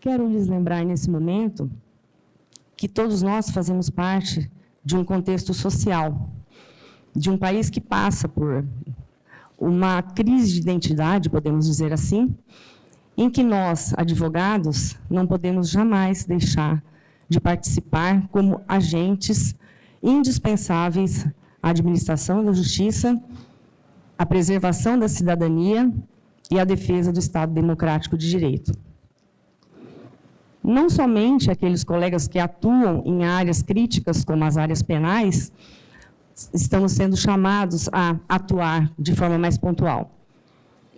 quero lhes lembrar nesse momento que todos nós fazemos parte de um contexto social, de um país que passa por uma crise de identidade, podemos dizer assim, em que nós, advogados, não podemos jamais deixar de participar como agentes indispensáveis à administração da justiça, à preservação da cidadania e à defesa do Estado democrático de direito. Não somente aqueles colegas que atuam em áreas críticas, como as áreas penais, estamos sendo chamados a atuar de forma mais pontual.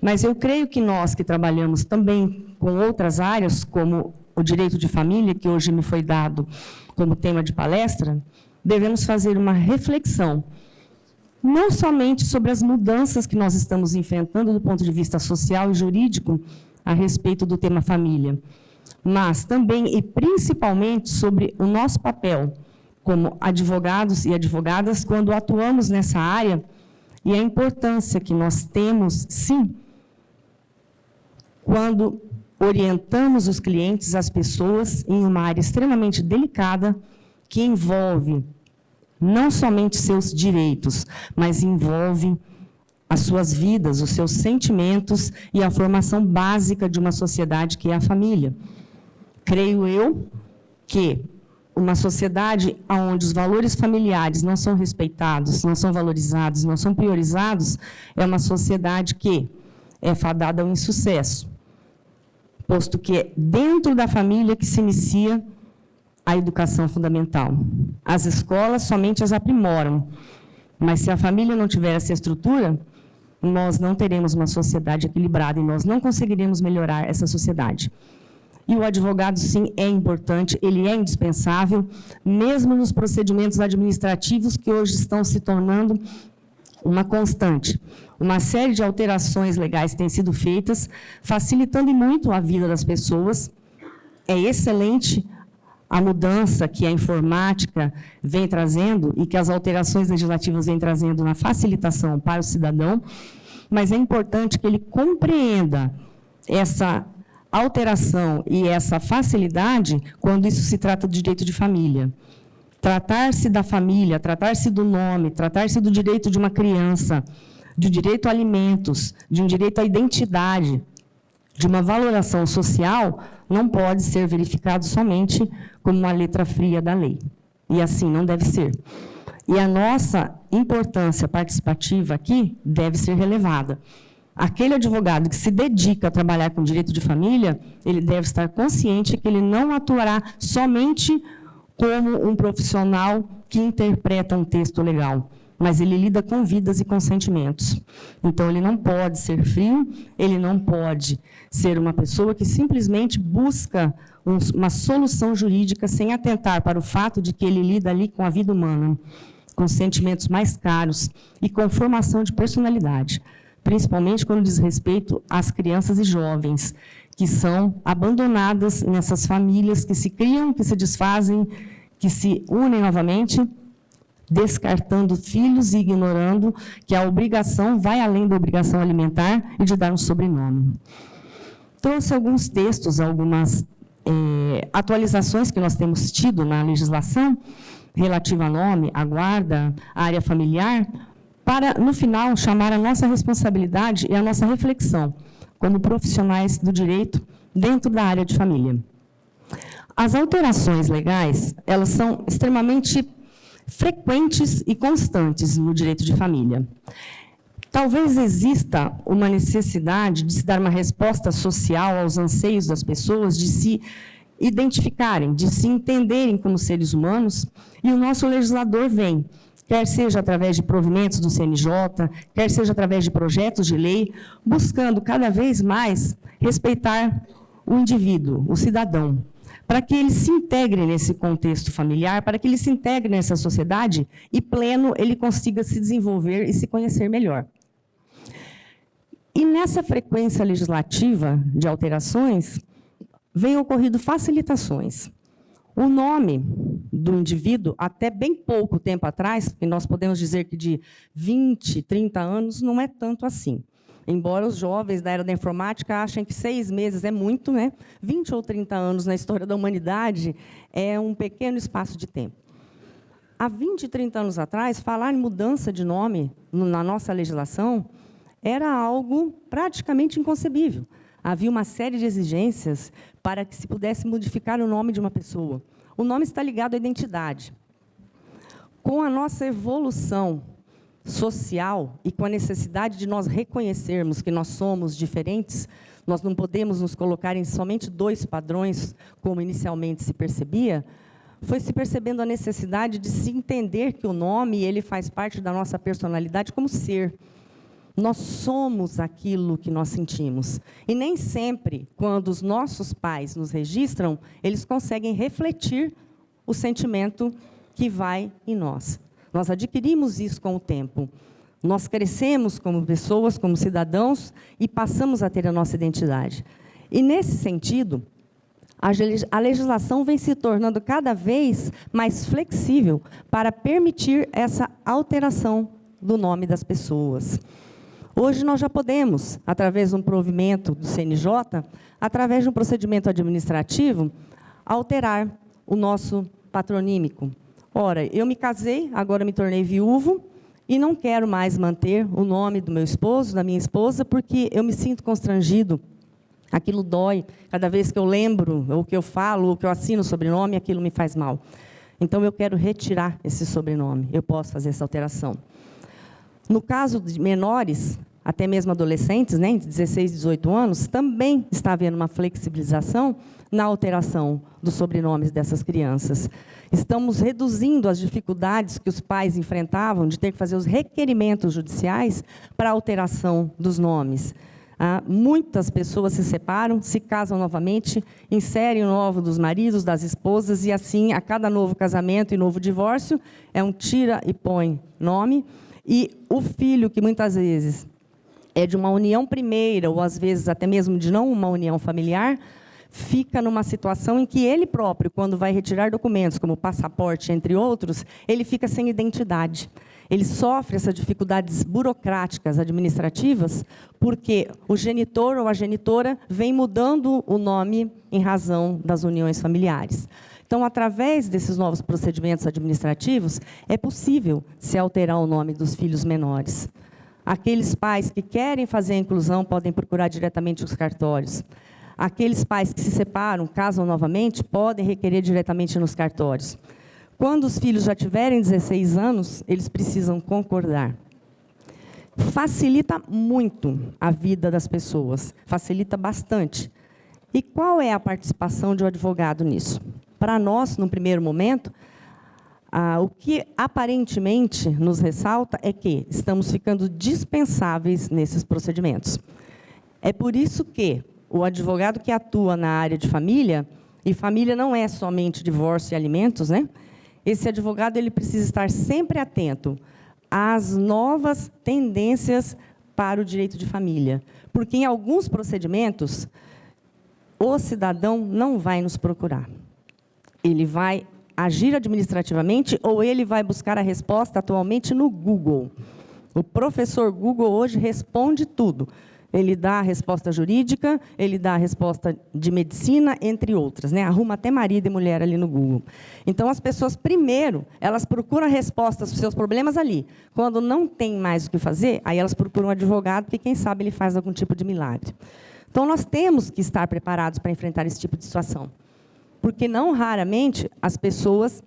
Mas eu creio que nós que trabalhamos também com outras áreas, como o direito de família, que hoje me foi dado como tema de palestra, devemos fazer uma reflexão, não somente sobre as mudanças que nós estamos enfrentando do ponto de vista social e jurídico a respeito do tema família, mas também e principalmente sobre o nosso papel como advogados e advogadas quando atuamos nessa área e a importância que nós temos, sim, quando orientamos os clientes, as pessoas, em uma área extremamente delicada que envolve não somente seus direitos, mas envolve as suas vidas, os seus sentimentos e a formação básica de uma sociedade que é a família. Creio eu que uma sociedade onde os valores familiares não são respeitados, não são valorizados, não são priorizados, é uma sociedade que é fadada ao insucesso, posto que é dentro da família que se inicia a educação fundamental. As escolas somente as aprimoram, mas se a família não tiver essa estrutura, nós não teremos uma sociedade equilibrada e nós não conseguiremos melhorar essa sociedade. E o advogado, sim, é importante, ele é indispensável, mesmo nos procedimentos administrativos que hoje estão se tornando uma constante. Uma série de alterações legais têm sido feitas, facilitando muito a vida das pessoas. É excelente a mudança que a informática vem trazendo e que as alterações legislativas vêm trazendo na facilitação para o cidadão, mas é importante que ele compreenda essa alteração e essa facilidade quando isso se trata de direito de família. Tratar-se da família, tratar-se do nome, tratar-se do direito de uma criança, de direito a alimentos, de um direito à identidade, de uma valoração social, não pode ser verificado somente como uma letra fria da lei. E assim não deve ser. E a nossa importância participativa aqui deve ser relevada. Aquele advogado que se dedica a trabalhar com direito de família, ele deve estar consciente que ele não atuará somente como um profissional que interpreta um texto legal, mas ele lida com vidas e com sentimentos. Então, ele não pode ser frio, ele não pode ser uma pessoa que simplesmente busca uma solução jurídica sem atentar para o fato de que ele lida ali com a vida humana, com sentimentos mais caros e com formação de personalidade, principalmente quando diz respeito às crianças e jovens, que são abandonadas nessas famílias que se criam, que se desfazem, que se unem novamente, descartando filhos e ignorando que a obrigação vai além da obrigação alimentar e de dar um sobrenome. Trouxe alguns textos, algumas atualizações que nós temos tido na legislação relativa a nome, a guarda, a área familiar, para, no final, chamar a nossa responsabilidade e a nossa reflexão como profissionais do direito dentro da área de família. As alterações legais, elas são extremamente frequentes e constantes no direito de família. Talvez exista uma necessidade de se dar uma resposta social aos anseios das pessoas, de se identificarem, de se entenderem como seres humanos, e o nosso legislador vem, quer seja através de provimentos do CNJ, quer seja através de projetos de lei, buscando cada vez mais respeitar o indivíduo, o cidadão, para que ele se integre nesse contexto familiar, para que ele se integre nessa sociedade e, pleno, ele consiga se desenvolver e se conhecer melhor. E nessa frequência legislativa de alterações, vem ocorrido facilitações. O nome do indivíduo, até bem pouco tempo atrás, e nós podemos dizer que de 20, 30 anos, não é tanto assim. Embora os jovens da era da informática achem que 6 meses é muito, né? 20 ou 30 anos na história da humanidade é um pequeno espaço de tempo. Há 20, 30 anos atrás, falar em mudança de nome na nossa legislação era algo praticamente inconcebível. Havia uma série de exigências para que se pudesse modificar o nome de uma pessoa. O nome está ligado à identidade. Com a nossa evolução social e com a necessidade de nós reconhecermos que nós somos diferentes, nós não podemos nos colocar em somente 2 padrões, como inicialmente se percebia, foi se percebendo a necessidade de se entender que o nome ele faz parte da nossa personalidade como ser. Nós somos aquilo que nós sentimos. E nem sempre, quando os nossos pais nos registram, eles conseguem refletir o sentimento que vai em nós. Nós adquirimos isso com o tempo. Nós crescemos como pessoas, como cidadãos, e passamos a ter a nossa identidade. E, nesse sentido, a legislação vem se tornando cada vez mais flexível para permitir essa alteração do nome das pessoas. Hoje nós já podemos, através de um provimento do CNJ, através de um procedimento administrativo, alterar o nosso patronímico. Ora, eu me casei, agora me tornei viúvo, e não quero mais manter o nome do meu esposo, da minha esposa, porque eu me sinto constrangido. Aquilo dói. Cada vez que eu lembro, ou que eu falo, ou que eu assino o sobrenome, aquilo me faz mal. Então, eu quero retirar esse sobrenome. Eu posso fazer essa alteração. No caso de menores, até mesmo adolescentes, né, de 16, 18 anos, também está havendo uma flexibilização na alteração dos sobrenomes dessas crianças. Estamos reduzindo as dificuldades que os pais enfrentavam de ter que fazer os requerimentos judiciais para a alteração dos nomes. Muitas pessoas se separam, se casam novamente, inserem o nome dos maridos, das esposas, e assim, a cada novo casamento e novo divórcio, é um tira e põe nome. E o filho, que muitas vezes é de uma união primeira, ou às vezes até mesmo de não uma união familiar, fica numa situação em que ele próprio, quando vai retirar documentos, como passaporte, entre outros, ele fica sem identidade. Ele sofre essas dificuldades burocráticas, administrativas, porque o genitor ou a genitora vem mudando o nome em razão das uniões familiares. Então, através desses novos procedimentos administrativos, é possível se alterar o nome dos filhos menores. Aqueles pais que querem fazer a inclusão podem procurar diretamente os cartórios. Aqueles pais que se separam, casam novamente, podem requerer diretamente nos cartórios. Quando os filhos já tiverem 16 anos, eles precisam concordar. Facilita muito a vida das pessoas, facilita bastante. E qual é a participação de um advogado nisso? Para nós, no primeiro momento, o que aparentemente nos ressalta é que estamos ficando dispensáveis nesses procedimentos. É por isso que o advogado que atua na área de família, e família não é somente divórcio e alimentos, né? Esse advogado ele precisa estar sempre atento às novas tendências para o direito de família. Porque em alguns procedimentos, o cidadão não vai nos procurar. Ele vai agir administrativamente ou ele vai buscar a resposta atualmente no Google. O professor Google hoje responde tudo. Ele dá a resposta jurídica, ele dá a resposta de medicina, entre outras, né? Arruma até marido e mulher ali no Google. Então, as pessoas, primeiro, elas procuram respostas para os seus problemas ali. Quando não tem mais o que fazer, aí elas procuram um advogado, porque, quem sabe, ele faz algum tipo de milagre. Então, nós temos que estar preparados para enfrentar esse tipo de situação. Porque, não raramente, as pessoas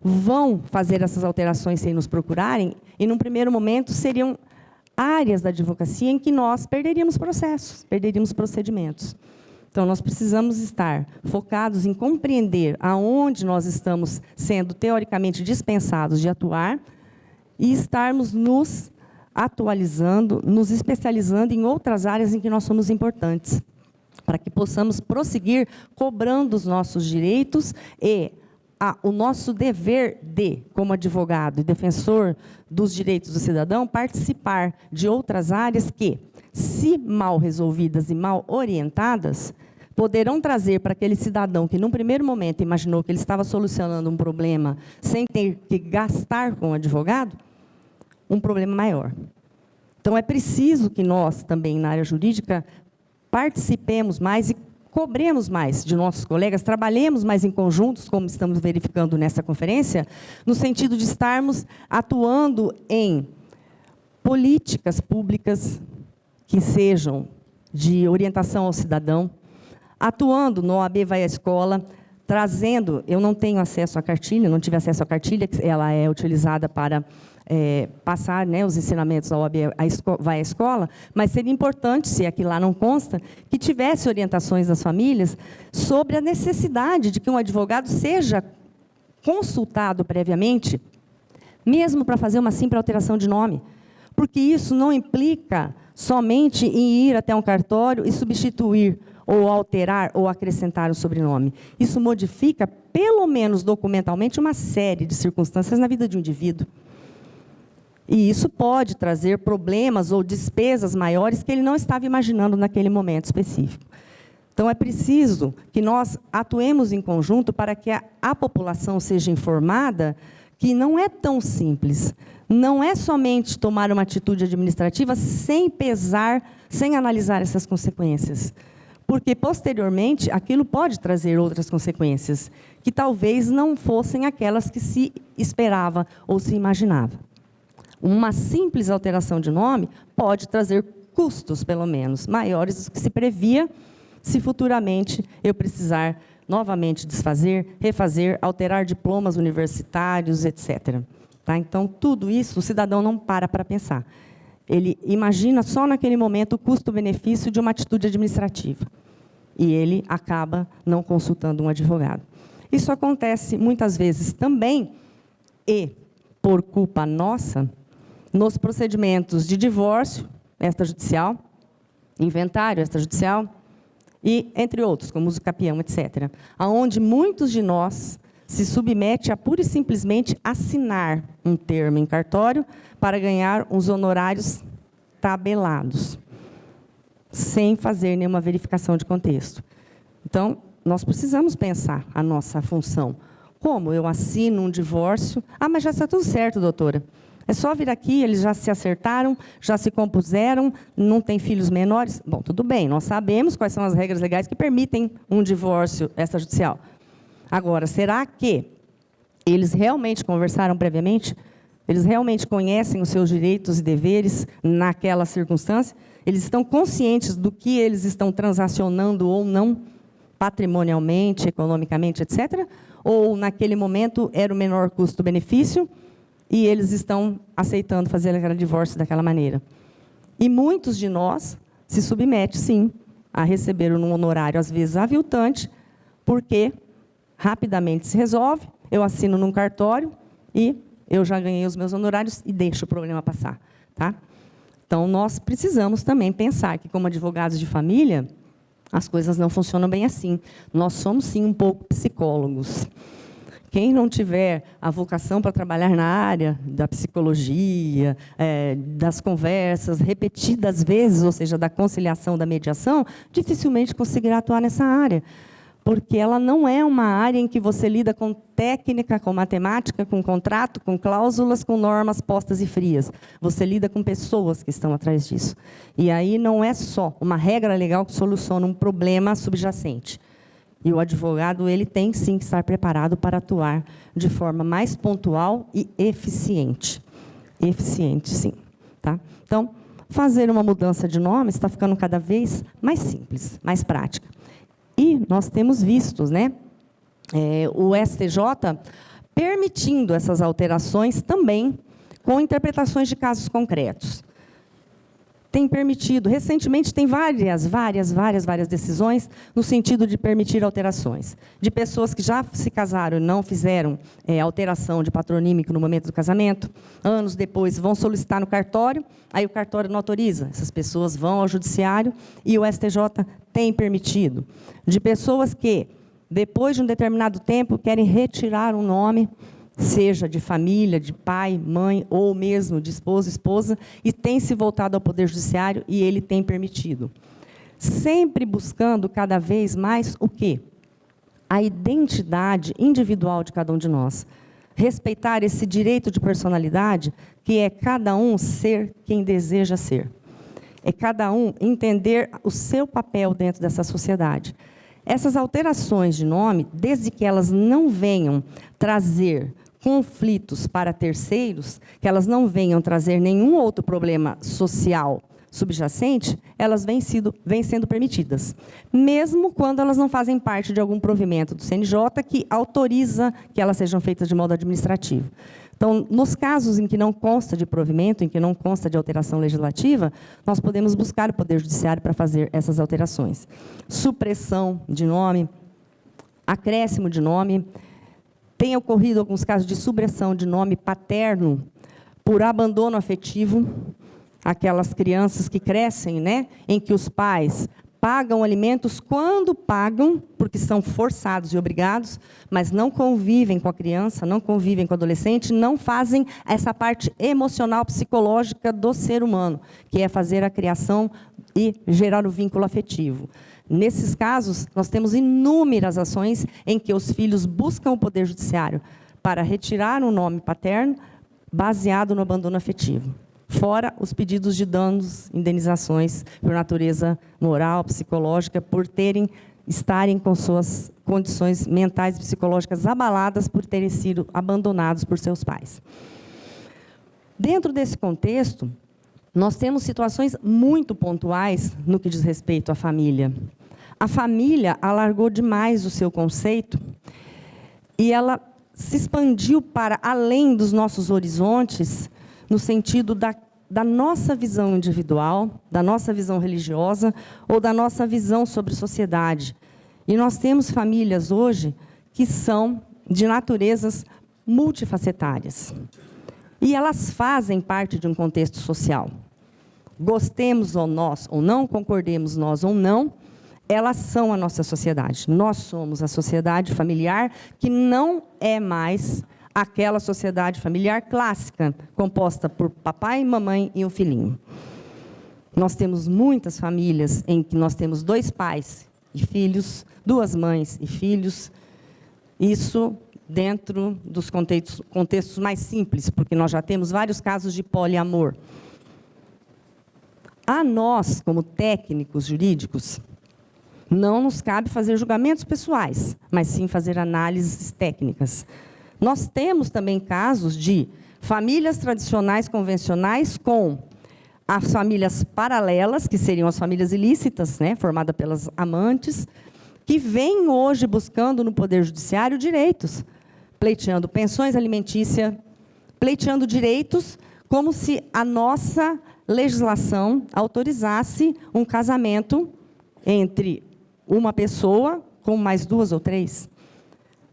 vão fazer essas alterações sem nos procurarem, e, num primeiro momento, seriam áreas da advocacia em que nós perderíamos processos, perderíamos procedimentos. Então, nós precisamos estar focados em compreender aonde nós estamos sendo teoricamente dispensados de atuar e estarmos nos atualizando, nos especializando em outras áreas em que nós somos importantes, para que possamos prosseguir cobrando os nossos direitos e o nosso dever de, como advogado e defensor dos direitos do cidadão, participar de outras áreas que, se mal resolvidas e mal orientadas, poderão trazer para aquele cidadão que, num primeiro momento, imaginou que ele estava solucionando um problema sem ter que gastar com o advogado, um problema maior. Então, é preciso que nós, também na área jurídica, participemos mais e cobremos mais de nossos colegas, trabalhemos mais em conjuntos, como estamos verificando nessa conferência, no sentido de estarmos atuando em políticas públicas que sejam de orientação ao cidadão, atuando no OAB Vai à Escola, trazendo, eu não tenho acesso à cartilha, não tive acesso à cartilha, ela é utilizada para passar, né, os ensinamentos da OAB Vai à Escola, mas seria importante, se aqui lá não consta, que tivesse orientações das famílias sobre a necessidade de que um advogado seja consultado previamente, mesmo para fazer uma simples alteração de nome, porque isso não implica somente em ir até um cartório e substituir, ou alterar, ou acrescentar o sobrenome. Isso modifica, pelo menos documentalmente, uma série de circunstâncias na vida de um indivíduo. E isso pode trazer problemas ou despesas maiores que ele não estava imaginando naquele momento específico. Então, é preciso que nós atuemos em conjunto para que a população seja informada que não é tão simples. Não é somente tomar uma atitude administrativa sem pesar, sem analisar essas consequências. Porque, posteriormente, aquilo pode trazer outras consequências, que talvez não fossem aquelas que se esperava ou se imaginava. Uma simples alteração de nome pode trazer custos, pelo menos, maiores do que se previa, se futuramente eu precisar novamente desfazer, refazer, alterar diplomas universitários, etc. Tá? Então, tudo isso o cidadão não para pensar. Ele imagina só naquele momento o custo-benefício de uma atitude administrativa. E ele acaba não consultando um advogado. Isso acontece muitas vezes também, e por culpa nossa, nos procedimentos de divórcio extrajudicial, inventário extrajudicial, e entre outros, como uso capião, etc., onde muitos de nós se submete a pura e simplesmente assinar um termo em cartório para ganhar uns honorários tabelados, sem fazer nenhuma verificação de contexto. Então, nós precisamos pensar a nossa função. Como eu assino um divórcio? Ah, mas já está tudo certo, doutora. É só vir aqui, eles já se acertaram, já se compuseram, não tem filhos menores. Bom, tudo bem, nós sabemos quais são as regras legais que permitem um divórcio extrajudicial. Agora, será que eles realmente conversaram previamente? Eles realmente conhecem os seus direitos e deveres naquela circunstância? Eles estão conscientes do que eles estão transacionando ou não, patrimonialmente, economicamente, etc.? Ou, naquele momento, era o menor custo-benefício e eles estão aceitando fazer aquele divórcio daquela maneira? E muitos de nós se submetem, sim, a receber um honorário, às vezes, aviltante, porque rapidamente se resolve, eu assino num cartório e eu já ganhei os meus honorários e deixo o problema passar. Tá? Então, nós precisamos também pensar que, como advogados de família, as coisas não funcionam bem assim. Nós somos, sim, um pouco psicólogos. Quem não tiver a vocação para trabalhar na área da psicologia, das conversas repetidas vezes, ou seja, da conciliação, da mediação, dificilmente conseguirá atuar nessa área. Porque ela não é uma área em que você lida com técnica, com matemática, com contrato, com cláusulas, com normas postas e frias. Você lida com pessoas que estão atrás disso. E aí não é só uma regra legal que soluciona um problema subjacente. E o advogado, ele tem, sim, que estar preparado para atuar de forma mais pontual e eficiente. Eficiente, sim. Tá? Então, fazer uma mudança de nome está ficando cada vez mais simples, mais prática. E nós temos visto, né, o STJ permitindo essas alterações também com interpretações de casos concretos. Tem permitido, recentemente tem várias decisões no sentido de permitir alterações. De pessoas que já se casaram e não fizeram alteração de patronímico no momento do casamento, anos depois vão solicitar no cartório, aí o cartório não autoriza. Essas pessoas vão ao judiciário e o STJ tem permitido. De pessoas que, depois de um determinado tempo, querem retirar um nome, seja de família, de pai, mãe, ou mesmo de esposo, esposa, e tem se voltado ao Poder Judiciário e ele tem permitido. Sempre buscando cada vez mais o quê? A identidade individual de cada um de nós. respeitar esse direito de personalidade, que é cada um ser quem deseja ser. É cada um entender o seu papel dentro dessa sociedade. Essas alterações de nome, desde que elas não venham trazer conflitos para terceiros, que elas não venham trazer nenhum outro problema social subjacente, elas vêm sendo permitidas. Mesmo quando elas não fazem parte de algum provimento do CNJ que autoriza que elas sejam feitas de modo administrativo. Então, nos casos em que não consta de provimento, em que não consta de alteração legislativa, nós podemos buscar o Poder Judiciário para fazer essas alterações. Supressão de nome, acréscimo de nome. Tem ocorrido alguns casos de supressão de nome paterno por abandono afetivo, aquelas crianças que crescem, né, em que os pais pagam alimentos quando pagam, porque são forçados e obrigados, mas não convivem com a criança, não convivem com o adolescente, não fazem essa parte emocional, psicológica do ser humano, que é fazer a criação e gerar o vínculo afetivo. Nesses casos, nós temos inúmeras ações em que os filhos buscam o Poder Judiciário para retirar o nome paterno baseado no abandono afetivo. Fora os pedidos de danos, indenizações por natureza moral, psicológica, por estarem com suas condições mentais e psicológicas abaladas por terem sido abandonados por seus pais. Dentro desse contexto, nós temos situações muito pontuais no que diz respeito à família. A família alargou demais o seu conceito e ela se expandiu para além dos nossos horizontes, no sentido da nossa visão individual, da nossa visão religiosa ou da nossa visão sobre sociedade. E nós temos famílias hoje que são de naturezas multifacetárias. E elas fazem parte de um contexto social. Gostemos ou nós ou não, concordemos nós ou não, elas são a nossa sociedade. Nós somos a sociedade familiar que não é mais aquela sociedade familiar clássica, composta por papai, mamãe e um filhinho. Nós temos muitas famílias em que nós temos 2 pais e filhos, 2 mães e filhos. Isso dentro dos contextos mais simples, porque nós já temos vários casos de poliamor. A nós, como técnicos jurídicos, não nos cabe fazer julgamentos pessoais, mas sim fazer análises técnicas. Nós temos também casos de famílias tradicionais convencionais com as famílias paralelas, que seriam as famílias ilícitas, né, formadas pelas amantes, que vêm hoje buscando no Poder Judiciário direitos, pleiteando pensões alimentícias, pleiteando direitos como se a nossa legislação autorizasse um casamento entre uma pessoa com mais 2 ou 3.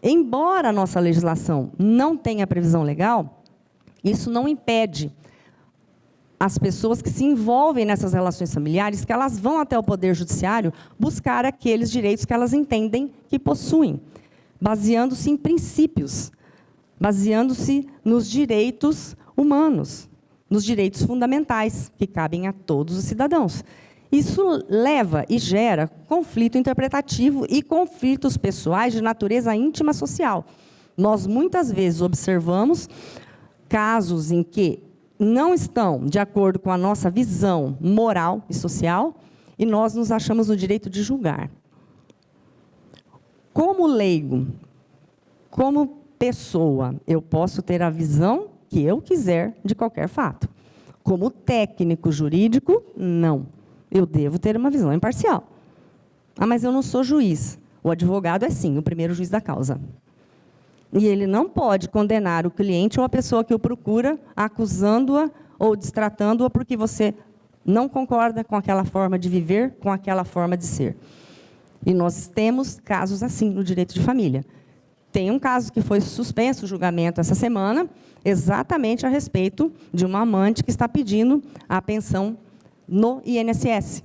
Embora a nossa legislação não tenha previsão legal, isso não impede as pessoas que se envolvem nessas relações familiares, que elas vão até o Poder Judiciário buscar aqueles direitos que elas entendem que possuem, baseando-se em princípios, baseando-se nos direitos humanos, nos direitos fundamentais que cabem a todos os cidadãos. Isso leva e gera conflito interpretativo e conflitos pessoais de natureza íntima social. Nós, muitas vezes, observamos casos em que não estão de acordo com a nossa visão moral e social, e nós nos achamos no direito de julgar. Como leigo, como pessoa, eu posso ter a visão que eu quiser de qualquer fato. Como técnico jurídico, não. Eu devo ter uma visão imparcial. Ah, mas eu não sou juiz. O advogado é, sim, o primeiro juiz da causa. E ele não pode condenar o cliente ou a pessoa que o procura, acusando-a ou destratando-a porque você não concorda com aquela forma de viver, com aquela forma de ser. E nós temos casos assim no direito de família. Tem um caso que foi suspenso o julgamento essa semana, exatamente a respeito de uma amante que está pedindo a pensão no INSS,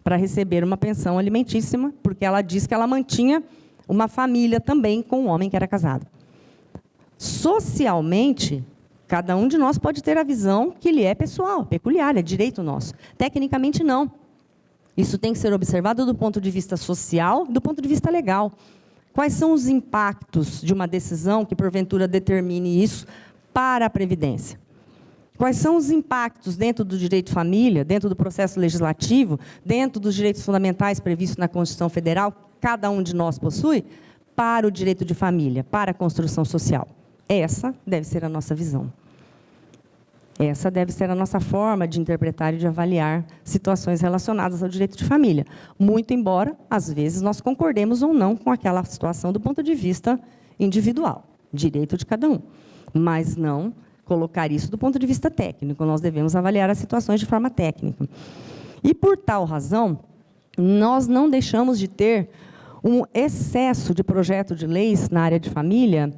para receber uma pensão alimentícia, porque ela diz que ela mantinha uma família também com um homem que era casado. Socialmente, cada um de nós pode ter a visão que lhe é pessoal, peculiar, é direito nosso. Tecnicamente, não. Isso tem que ser observado do ponto de vista social e do ponto de vista legal. Quais são os impactos de uma decisão que, porventura, determine isso para a Previdência? Quais são os impactos dentro do direito de família, dentro do processo legislativo, dentro dos direitos fundamentais previstos na Constituição Federal, cada um de nós possui, para o direito de família, para a construção social? Essa deve ser a nossa visão. Essa deve ser a nossa forma de interpretar e de avaliar situações relacionadas ao direito de família. Muito embora, às vezes, nós concordemos ou não com aquela situação do ponto de vista individual, direito de cada um. Mas não colocar isso do ponto de vista técnico. Nós devemos avaliar as situações de forma técnica. E, por tal razão, nós não deixamos de ter um excesso de projetos de leis na área de família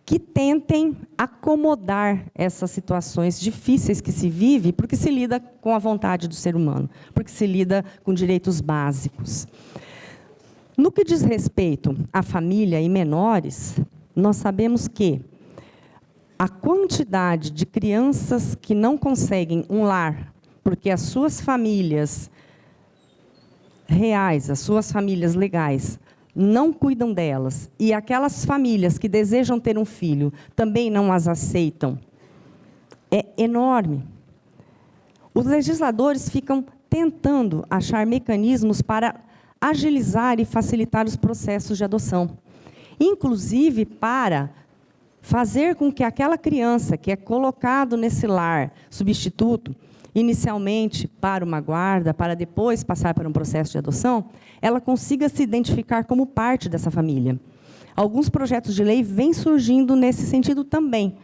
que tentem acomodar essas situações difíceis que se vive, porque se lida com a vontade do ser humano, porque se lida com direitos básicos. No que diz respeito à família e menores, nós sabemos que a quantidade de crianças que não conseguem um lar, porque as suas famílias reais, as suas famílias legais, não cuidam delas, e aquelas famílias que desejam ter um filho também não as aceitam, é enorme. Os legisladores ficam tentando achar mecanismos para agilizar e facilitar os processos de adoção, inclusive para fazer com que aquela criança que é colocado nesse lar substituto, inicialmente para uma guarda, para depois passar para um processo de adoção, ela consiga se identificar como parte dessa família. Alguns projetos de lei vêm surgindo nesse sentido também,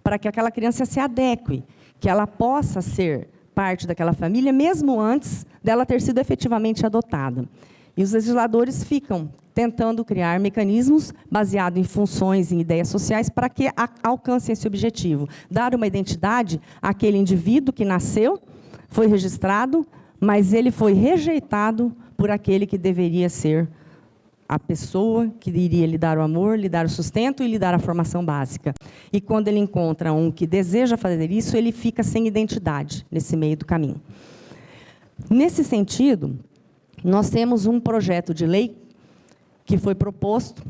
para que aquela criança se adeque, que ela possa ser parte daquela família, mesmo antes dela ter sido efetivamente adotada. E os legisladores ficam tentando criar mecanismos baseados em funções e ideias sociais para que alcancem esse objetivo. Dar uma identidade àquele indivíduo que nasceu, foi registrado, mas ele foi rejeitado por aquele que deveria ser a pessoa que iria lhe dar o amor, lhe dar o sustento e lhe dar a formação básica. E quando ele encontra um que deseja fazer isso, ele fica sem identidade nesse meio do caminho. Nesse sentido, nós temos um projeto de lei que foi proposto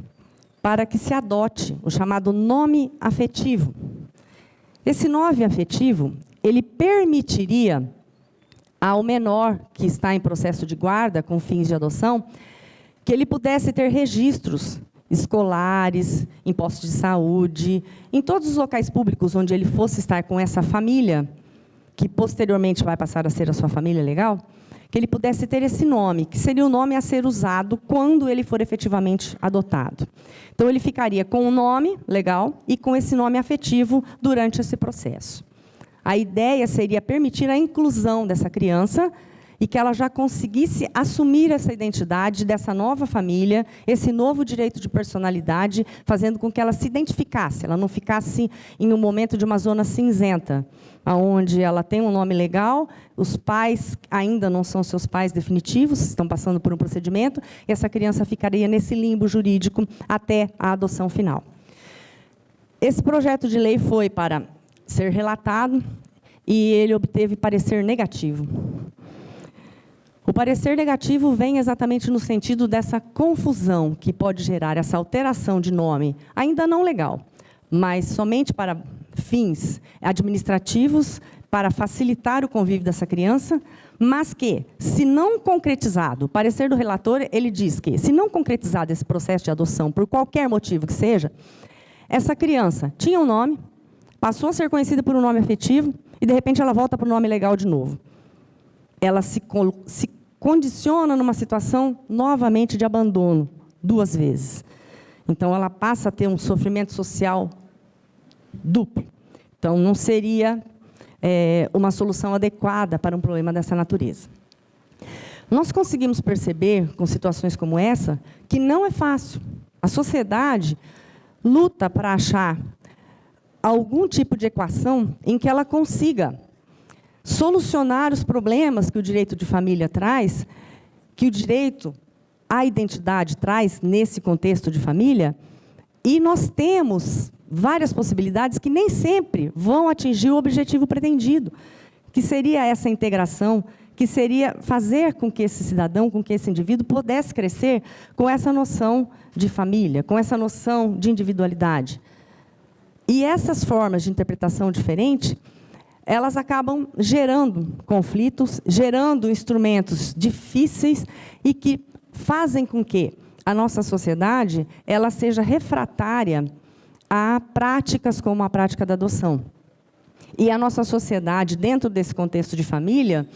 para que se adote o chamado nome afetivo. Esse nome afetivo, ele permitiria ao menor que está em processo de guarda com fins de adoção, que ele pudesse ter registros escolares, em postos de saúde, em todos os locais públicos onde ele fosse estar com essa família, que posteriormente vai passar a ser a sua família legal, que ele pudesse ter esse nome, que seria o nome a ser usado quando ele for efetivamente adotado. Então, ele ficaria com o nome legal e com esse nome afetivo durante esse processo. A ideia seria permitir a inclusão dessa criança e que ela já conseguisse assumir essa identidade dessa nova família, esse novo direito de personalidade, fazendo com que ela se identificasse, ela não ficasse em um momento de uma zona cinzenta, onde ela tem um nome legal, os pais ainda não são seus pais definitivos, estão passando por um procedimento, e essa criança ficaria nesse limbo jurídico até a adoção final. Esse projeto de lei foi para ser relatado e ele obteve parecer negativo. O parecer negativo vem exatamente no sentido dessa confusão que pode gerar essa alteração de nome, ainda não legal, mas somente para fins administrativos, para facilitar o convívio dessa criança, mas que, se não concretizado, o parecer do relator, ele diz que, se não concretizado esse processo de adoção, por qualquer motivo que seja, essa criança tinha um nome, passou a ser conhecida por um nome afetivo, e, de repente, ela volta para o nome legal de novo. Ela se condiciona numa situação, novamente, de abandono, 2 vezes. Então, ela passa a ter um sofrimento social duplo. Então, não seria uma solução adequada para um problema dessa natureza. Nós conseguimos perceber, com situações como essa, que não é fácil. A sociedade luta para achar algum tipo de equação em que ela consiga solucionar os problemas que o direito de família traz, que o direito à identidade traz nesse contexto de família, e nós temos várias possibilidades que nem sempre vão atingir o objetivo pretendido, que seria essa integração que seria fazer com que esse cidadão, com que esse indivíduo pudesse crescer com essa noção de família, com essa noção de individualidade. E essas formas de interpretação diferente, elas acabam gerando conflitos, gerando instrumentos difíceis e que fazem com que a nossa sociedade ela seja refratária a práticas como a prática da adoção. E a nossa sociedade, dentro desse contexto de família,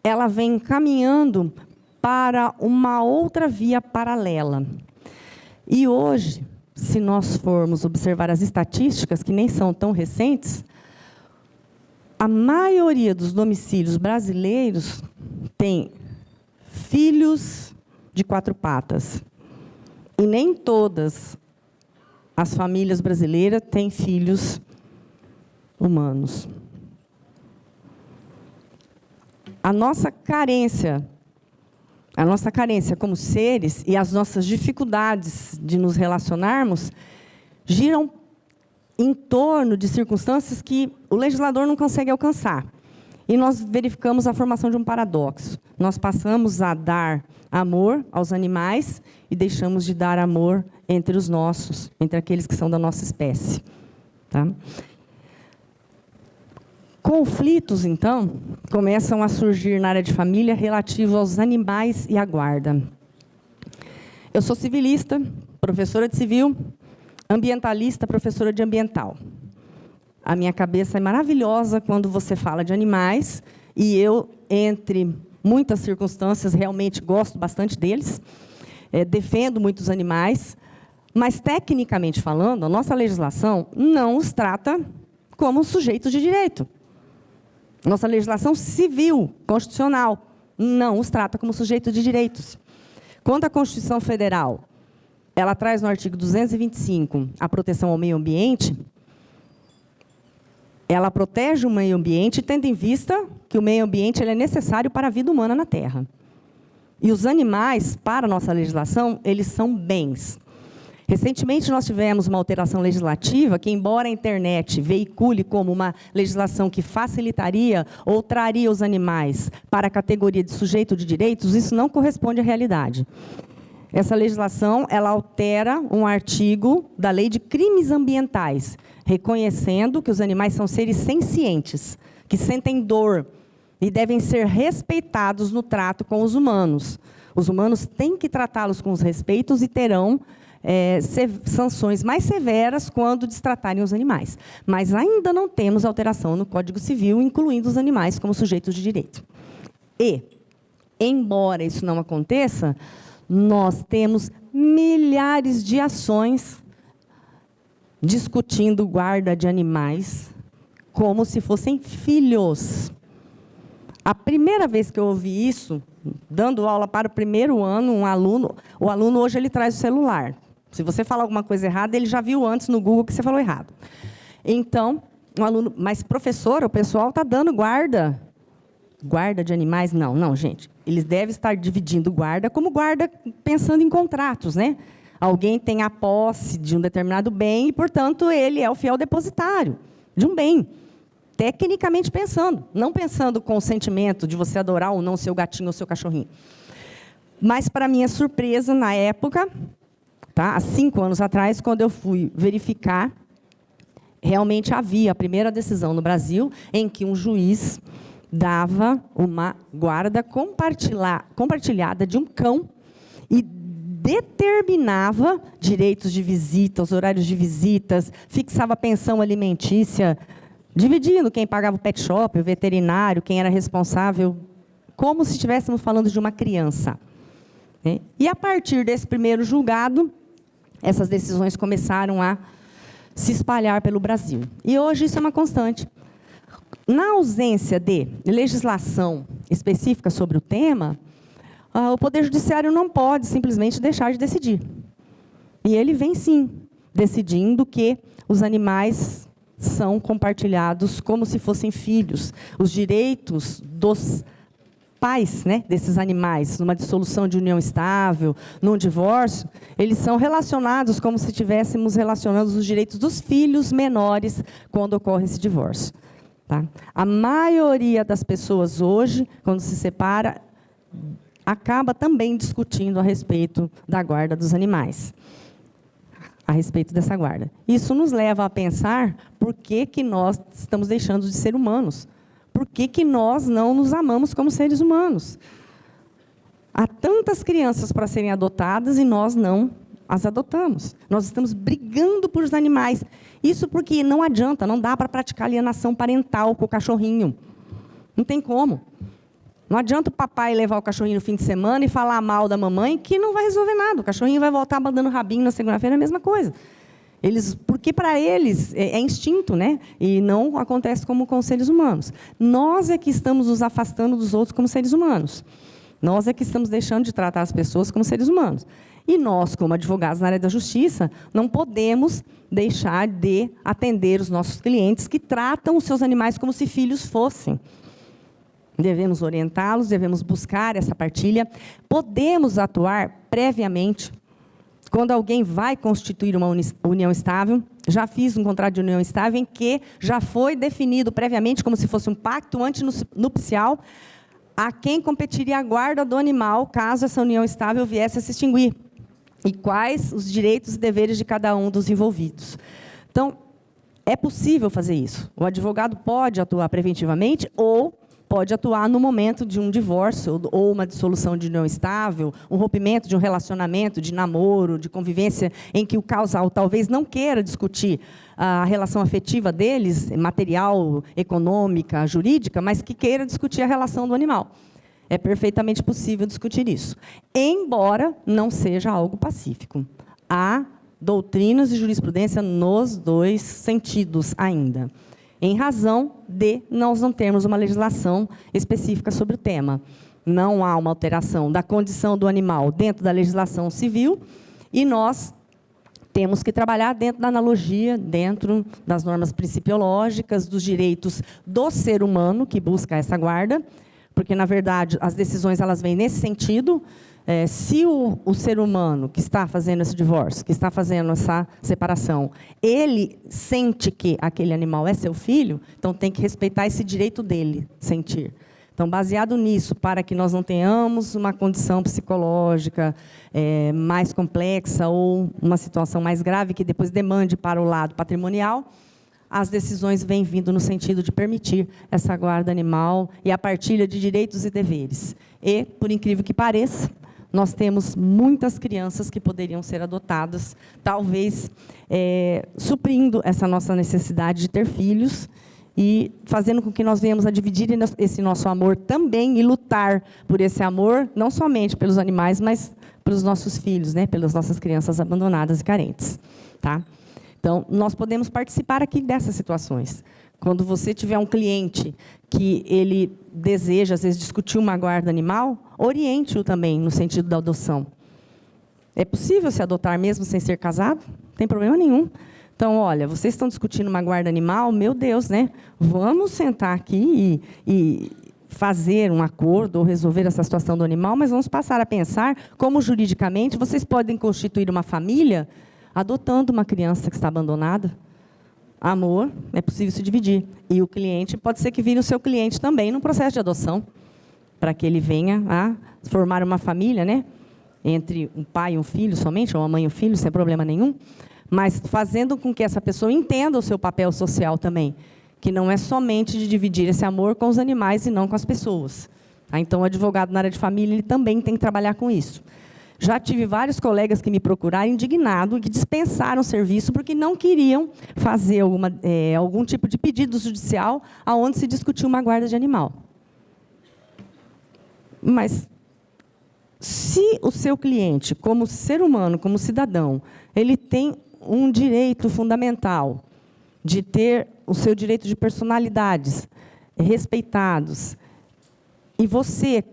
ela vem caminhando para uma outra via paralela. E hoje, se nós formos observar as estatísticas, que nem são tão recentes, a maioria dos domicílios brasileiros tem filhos de 4 patas. E nem todas as famílias brasileiras têm filhos humanos. A nossa carência como seres e as nossas dificuldades de nos relacionarmos giram em torno de circunstâncias que o legislador não consegue alcançar. E nós verificamos a formação de um paradoxo. Nós passamos a dar amor aos animais e deixamos de dar amor entre os nossos, entre aqueles que são da nossa espécie. Tá? Conflitos, então, começam a surgir na área de família relativos aos animais e à guarda. Eu sou civilista, professora de civil, ambientalista, professora de ambiental. A minha cabeça é maravilhosa quando você fala de animais, e eu, entre muitas circunstâncias, realmente gosto bastante deles, defendo muitos animais, mas, tecnicamente falando, a nossa legislação não os trata como sujeitos de direito. Nossa legislação civil, constitucional, não os trata como sujeitos de direitos. Quanto à Constituição Federal, ela traz no artigo 225 a proteção ao meio ambiente. Ela protege o meio ambiente, tendo em vista que o meio ambiente ele é necessário para a vida humana na Terra. E os animais, para a nossa legislação, eles são bens. Recentemente, nós tivemos uma alteração legislativa que, embora a internet veicule como uma legislação que facilitaria ou traria os animais para a categoria de sujeito de direitos, isso não corresponde à realidade. Essa legislação ela altera um artigo da Lei de Crimes Ambientais, reconhecendo que os animais são seres sencientes, que sentem dor e devem ser respeitados no trato com os humanos. Os humanos têm que tratá-los com os respeitos e terão sanções mais severas quando destratarem os animais. Mas ainda não temos alteração no Código Civil, incluindo os animais como sujeitos de direito. E, embora isso não aconteça, nós temos milhares de ações discutindo guarda de animais como se fossem filhos. A primeira vez que eu ouvi isso, dando aula para o primeiro ano, o aluno hoje ele traz o celular. Se você falar alguma coisa errada, ele já viu antes no Google que você falou errado. Então, um aluno, mas professora, o pessoal está dando guarda de animais? Não, gente. Eles devem estar dividindo guarda como guarda pensando em contratos, né? Alguém tem a posse de um determinado bem e, portanto, ele é o fiel depositário de um bem. Tecnicamente pensando, não pensando com o sentimento de você adorar ou não o seu gatinho ou seu cachorrinho. Mas, para minha surpresa, na época, tá, há 5 anos atrás, quando eu fui verificar, realmente havia a primeira decisão no Brasil em que um juiz dava uma guarda compartilhada de um cão e determinava direitos de visita, os horários de visitas, fixava a pensão alimentícia, dividindo quem pagava o pet shop, o veterinário, quem era responsável, como se estivéssemos falando de uma criança. E, a partir desse primeiro julgado, essas decisões começaram a se espalhar pelo Brasil. E hoje isso é uma constante. Na ausência de legislação específica sobre o tema, o Poder Judiciário não pode simplesmente deixar de decidir. E ele vem, sim, decidindo que os animais são compartilhados como se fossem filhos. Os direitos dos pais, né, desses animais, numa dissolução de união estável, num divórcio, eles são relacionados como se estivéssemos relacionando os direitos dos filhos menores quando ocorre esse divórcio. Tá? A maioria das pessoas hoje, quando se separa, acaba também discutindo a respeito da guarda dos animais, a respeito dessa guarda. Isso nos leva a pensar por que nós estamos deixando de ser humanos, por que nós não nos amamos como seres humanos. Há tantas crianças para serem adotadas e nós não as adotamos. Nós estamos brigando por os animais. Isso porque não adianta, não dá para praticar alienação parental com o cachorrinho. Não tem como. Não adianta o papai levar o cachorrinho no fim de semana e falar mal da mamãe, que não vai resolver nada. O cachorrinho vai voltar mandando rabinho na segunda-feira, é a mesma coisa. Porque para eles é instinto, né? E não acontece como com os seres humanos. Nós é que estamos nos afastando dos outros como seres humanos. Nós é que estamos deixando de tratar as pessoas como seres humanos. E nós, como advogados na área da justiça, não podemos deixar de atender os nossos clientes que tratam os seus animais como se filhos fossem. Devemos orientá-los, devemos buscar essa partilha. Podemos atuar previamente. Quando alguém vai constituir uma união estável, já fiz um contrato de união estável em que já foi definido previamente, como se fosse um pacto antinupcial, a quem competiria a guarda do animal, caso essa união estável viesse a se extinguir. E quais os direitos e deveres de cada um dos envolvidos. Então, é possível fazer isso. O advogado pode atuar preventivamente ou pode atuar no momento de um divórcio ou uma dissolução de união estável, um rompimento de um relacionamento, de namoro, de convivência, em que o casal talvez não queira discutir a relação afetiva deles, material, econômica, jurídica, mas que queira discutir a relação do animal. É perfeitamente possível discutir isso, embora não seja algo pacífico. Há doutrinas e jurisprudência nos dois sentidos ainda, em razão de nós não termos uma legislação específica sobre o tema. Não há uma alteração da condição do animal dentro da legislação civil e nós temos que trabalhar dentro da analogia, dentro das normas principiológicas, dos direitos do ser humano que busca essa guarda, porque, na verdade, as decisões elas vêm nesse sentido. Se o ser humano que está fazendo esse divórcio, que está fazendo essa separação, ele sente que aquele animal é seu filho, então tem que respeitar esse direito dele sentir. Então, baseado nisso, para que nós não tenhamos uma condição psicológica mais complexa ou uma situação mais grave que depois demande para o lado patrimonial, as decisões vêm vindo no sentido de permitir essa guarda animal e a partilha de direitos e deveres. E, por incrível que pareça, nós temos muitas crianças que poderiam ser adotadas, talvez suprindo essa nossa necessidade de ter filhos e fazendo com que nós venhamos a dividir esse nosso amor também e lutar por esse amor, não somente pelos animais, mas pelos nossos filhos, né, pelas nossas crianças abandonadas e carentes. Tá? Então, nós podemos participar aqui dessas situações. Quando você tiver um cliente que ele deseja, às vezes, discutir uma guarda animal, oriente-o também no sentido da adoção. É possível se adotar mesmo sem ser casado? Não tem problema nenhum. Então, olha, vocês estão discutindo uma guarda animal, meu Deus, né? Vamos sentar aqui e fazer um acordo ou resolver essa situação do animal, mas vamos passar a pensar como, juridicamente, vocês podem constituir uma família adotando uma criança que está abandonada. Amor, é possível se dividir. E o cliente, pode ser que vire o seu cliente também no processo de adoção, para que ele venha a formar uma família, né? Entre um pai e um filho somente, ou uma mãe e um filho, sem problema nenhum, mas fazendo com que essa pessoa entenda o seu papel social também, que não é somente de dividir esse amor com os animais e não com as pessoas. Então, o advogado na área de família ele também tem que trabalhar com isso. Já tive vários colegas que me procuraram indignados, que dispensaram o serviço porque não queriam fazer algum tipo de pedido judicial onde se discutiu uma guarda de animal. Mas, se o seu cliente, como ser humano, como cidadão, ele tem um direito fundamental de ter o seu direito de personalidades respeitados, e você,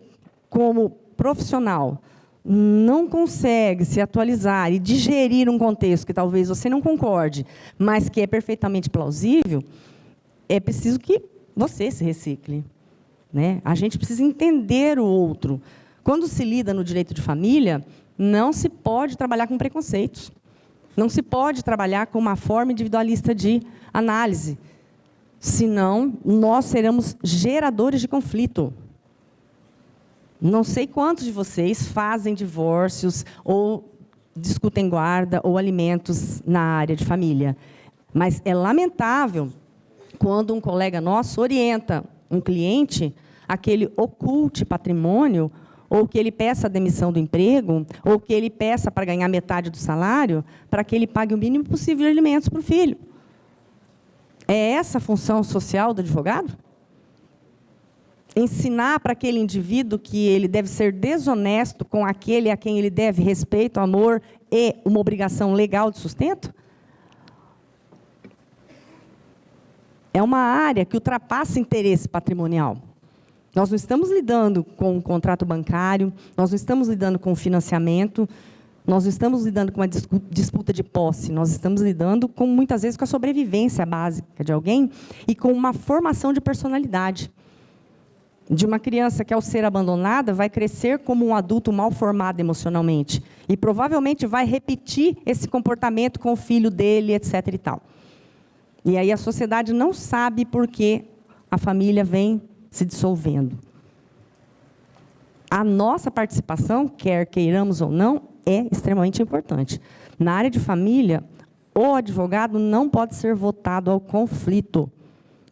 como profissional, não consegue se atualizar e digerir um contexto que talvez você não concorde, mas que é perfeitamente plausível, é preciso que você se recicle. Né? A gente precisa entender o outro. Quando se lida no direito de família, não se pode trabalhar com preconceitos. Não se pode trabalhar com uma forma individualista de análise. Senão, nós seremos geradores de conflito. Não sei quantos de vocês fazem divórcios ou discutem guarda ou alimentos na área de família. Mas é lamentável quando um colega nosso orienta um cliente a que ele oculte patrimônio, ou que ele peça a demissão do emprego, ou que ele peça para ganhar metade do salário, para que ele pague o mínimo possível de alimentos para o filho. É essa a função social do advogado? Ensinar para aquele indivíduo que ele deve ser desonesto com aquele a quem ele deve respeito, amor e uma obrigação legal de sustento? É uma área que ultrapassa interesse patrimonial. Nós não estamos lidando com um contrato bancário, nós não estamos lidando com financiamento, nós não estamos lidando com uma disputa de posse, nós estamos lidando, muitas vezes, com a sobrevivência básica de alguém e com uma formação de personalidade. De uma criança que, ao ser abandonada, vai crescer como um adulto mal formado emocionalmente. E, provavelmente, vai repetir esse comportamento com o filho dele, etc. e tal. E aí a sociedade não sabe por que a família vem se dissolvendo. A nossa participação, quer queiramos ou não, é extremamente importante. Na área de família, o advogado não pode ser votado ao conflito.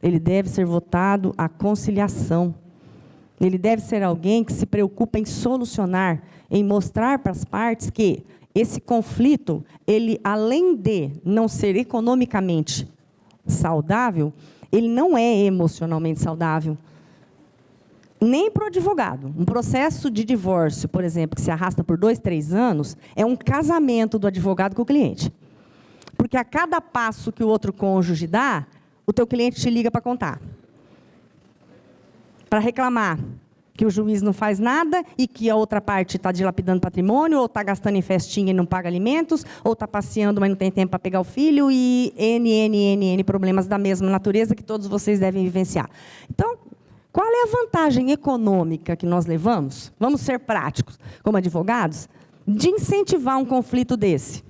Ele deve ser votado à conciliação. Ele deve ser alguém que se preocupa em solucionar, em mostrar para as partes que esse conflito, ele, além de não ser economicamente saudável, ele não é emocionalmente saudável. Nem para o advogado. Um processo de divórcio, por exemplo, que se arrasta por 2, 3 anos, é um casamento do advogado com o cliente. Porque a cada passo que o outro cônjuge dá, o teu cliente te liga para contar. Para reclamar que o juiz não faz nada e que a outra parte está dilapidando patrimônio, ou está gastando em festinha e não paga alimentos, ou está passeando, mas não tem tempo para pegar o filho, e N problemas da mesma natureza que todos vocês devem vivenciar. Então, qual é a vantagem econômica que nós levamos? Vamos ser práticos, como advogados, de incentivar um conflito desse.